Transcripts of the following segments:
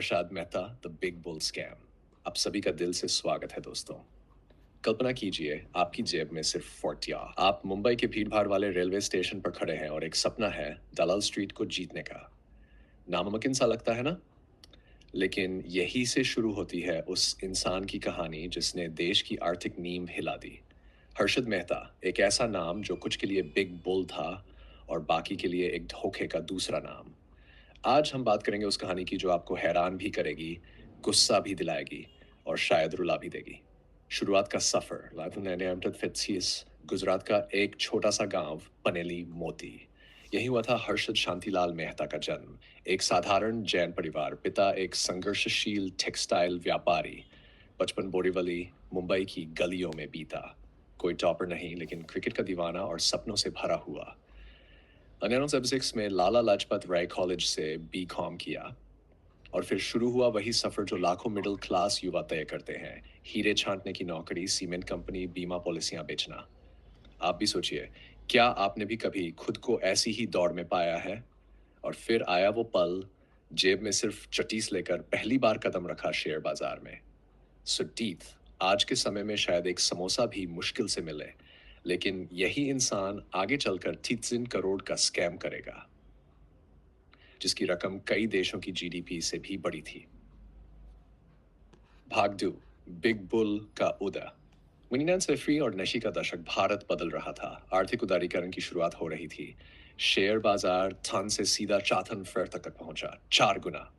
Harshad Mehta the big bull scam. आप सभी का दिल से स्वागत है दोस्तों। कल्पना कीजिए आपकी जेब में सिर्फ 40। आप मुंबई के भीड़भाड़ वाले रेलवे स्टेशन पर खड़े हैं और एक सपना है दलाल स्ट्रीट को जीतने का। नामुमकिन सा लगता है ना? लेकिन यही से शुरू होती है उस इंसान की कहानी जिसने देश की आर्थिक नींव हिला दी। हर्षद मेहता एक ऐसा नाम जो कुछ के लिए बिग बुल था और बाकी के लिए एक धोखे का दूसरा नाम। आज हम बात करेंगे उस कहानी की जो आपको हैरान भी करेगी, गुस्सा भी दिलाएगी और शायद रुला भी देगी। शुरुआत का सफर गुजरात का एक छोटा सा गांव पनेली मोती। यही हुआ था हर्षद शांतिलाल मेहता का जन्म। एक साधारण जैन परिवार, पिता एक संघर्षशील टेक्सटाइल व्यापारी। बचपन बोरीवली मुंबई की गलियों में बीता। कोई टॉपर नहीं, लेकिन क्रिकेट का दीवाना और सपनों से भरा हुआ। 1976 में लाला लाजपत राय कॉलेज से बी.कॉम किया और फिर शुरू हुआ वही सफर जो लाखों मिडिल क्लास युवा तय करते हैं। हीरे छांटने की नौकरी, सीमेंट कंपनी, बीमा पॉलिसियां बेचना। आप भी सोचिए, क्या आपने भी कभी खुद को ऐसी ही दौड़ में पाया है? और फिर आया वो पल, जेब में सिर्फ चटीस लेकर पहली बार कदम रखा शेयर बाजार में। सुटीत आज के समय में शायद एक समोसा भी मुश्किल से मिले, लेकिन यही इंसान आगे चलकर 3 करोड़ का स्कैम करेगा, जिसकी रकम कई देशों की जीडीपी से भी बड़ी थी। भाग 2, बिग बुल का उदय। 1993 और नशे का दशक, भारत बदल रहा था। आर्थिक उदारीकरण की शुरुआत हो रही थी। शेयर बाजार थन से सीधा चाथन फेर तक पहुंचा, 4 गुना।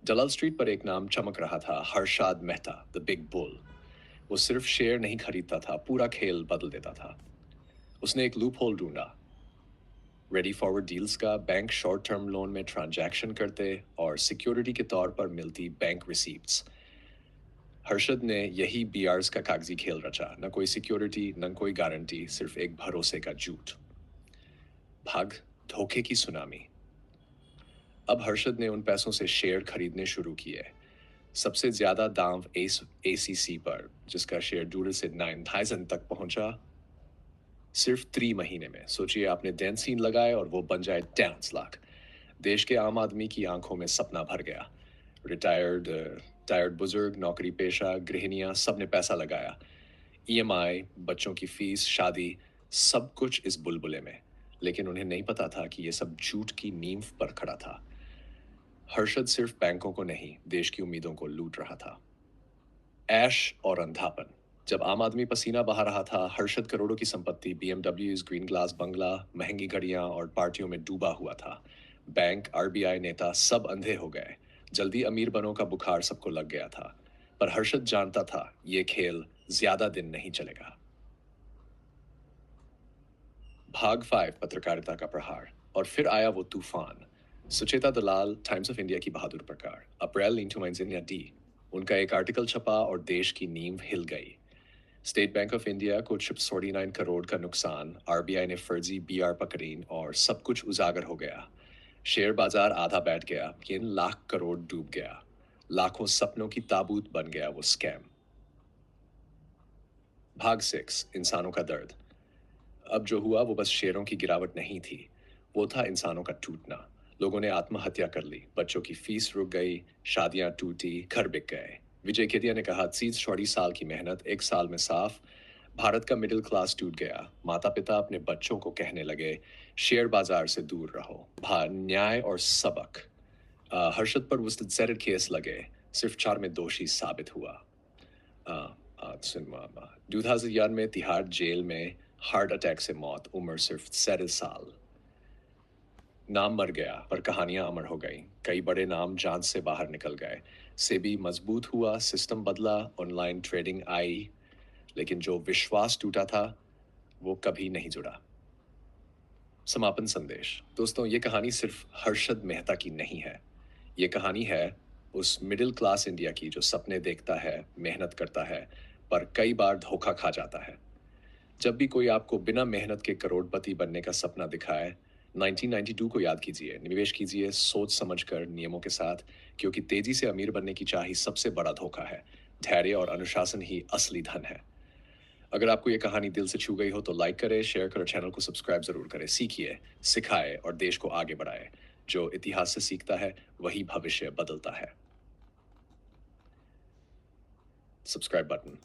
दलाल स्ट्रीट पर एक नाम चमक रहा था, Harshad Mehta the big bull. वो सिर्फ शेयर नहीं खरीदता था, पूरा खेल बदल देता था। उसने एक लूप होल ढूंढा, रेडी फॉरवर्ड डील्स का। बैंक शॉर्ट टर्म लोन में ट्रांजैक्शन करते और सिक्योरिटी के तौर पर मिलती बैंक रिसीप्ट्स। हर्षद ने यही बीआरस का कागजी खेल रचा। न कोई सिक्योरिटी, न कोई गारंटी, सिर्फ एक भरोसे का झूठ। भाग धोखे की सुनामी। अब हर्षद ने उन पैसों से शेयर खरीदने शुरू किए। सबसे ज्यादा दांव एसीसी पर, जिसका शेयर डूडल से 9,000 तक पहुंचा सिर्फ 3 महीने में। सोचिए, आपने डेंसीन लगाए और वो बन जाए 10 लाख। देश के आम आदमी की आंखों में सपना भर गया। रिटायर्ड बुजुर्ग, नौकरी पेशा, गृहिणियां, सबने पैसा लगाया। ईएमआई, बच्चों की फीस, शादी, सब कुछ इस बुलबुले में। लेकिन उन्हें नहीं पता था कि यह सब झूठ की नींव पर खड़ा था। हर्षद सिर्फ बैंकों को नहीं, देश की उम्मीदों को लूट रहा था। ऐश और अंधापन। जब आम आदमी पसीना बहा रहा था, हर्षद करोड़ों की संपत्ति, बीएमडब्ल्यूज, ग्रीन ग्लास बंगला, महंगी घड़ियां और पार्टियों में डूबा हुआ था। बैंक, आरबीआई नेता सब अंधे हो गए। जल्दी अमीर बनों का बुखार सबको लग गया था। पर हर्षद जानता था यह खेल ज्यादा दिन नहीं चलेगा। भाग 5, पत्रकारिता का प्रहार। और फिर आया वो तूफान। सुचेता दलाल, टाइम्स ऑफ इंडिया की बहादुर प्रकार, अप्रैल 1999। उनका एक आर्टिकल छपा और देश की नींव हिल गई। स्टेट बैंक ऑफ इंडिया को 49 करोड़ का नुकसान, आरबीआई ने फर्जी बीआर पकड़ीन और सब कुछ उजागर हो गया। शेयर बाजार आधा बैठ गया, लेकिन लाख करोड़ डूब गया। लाखों सपनों की ताबूत बन गया वो स्कैम। भाग 6, इंसानों का दर्द। अब जो हुआ वो बस शेयरों की गिरावट नहीं थी, वो था इंसानों का टूटना। लोगों ने आत्महत्या कर ली, बच्चों की फीस रुक गई, शादियां टूटी, घर बिक गए। विजय केदिया ने कहा, 30-40 साल की मेहनत, एक साल में साफ। भारत का मिडिल क्लास टूट गया। माता पिता अपने बच्चों को कहने लगे, शेयर बाजार से दूर रहो। न्याय और सबक। हर्षद पर मुस्तैद केस लगे, सिर्फ 4 में दोषी साबित हुआ। 2001 में तिहाड़ जेल में हार्ट अटैक से मौत, उम्र सिर्फ 37 साल। नाम मर गया पर कहानियां अमर हो गई। कई बड़े नाम जांच से बाहर निकल गए। सेबी मजबूत हुआ, सिस्टम बदला, ऑनलाइन ट्रेडिंग आई, लेकिन जो विश्वास टूटा था वो कभी नहीं जुड़ा। समापन संदेश। दोस्तों, ये कहानी सिर्फ हर्षद मेहता की नहीं है। ये कहानी है उस मिडिल क्लास इंडिया की जो सपने देखता है, मेहनत करता है, पर कई बार धोखा खा जाता है। जब भी कोई आपको बिना मेहनत के करोड़पति बनने का सपना दिखाए, 1992 को याद कीजिए। निवेश कीजिए सोच समझकर, नियमों के साथ, क्योंकि तेजी से अमीर बनने की चाह ही सबसे बड़ा धोखा है। धैर्य और अनुशासन ही असली धन है। अगर आपको ये कहानी दिल से छू गई हो तो लाइक करें, शेयर करें, चैनल को सब्सक्राइब जरूर करें। सीखिए, सिखाए और देश को आगे बढ़ाए। जो इतिहास से सीखता है वही भविष्य बदलता है। subscribe button.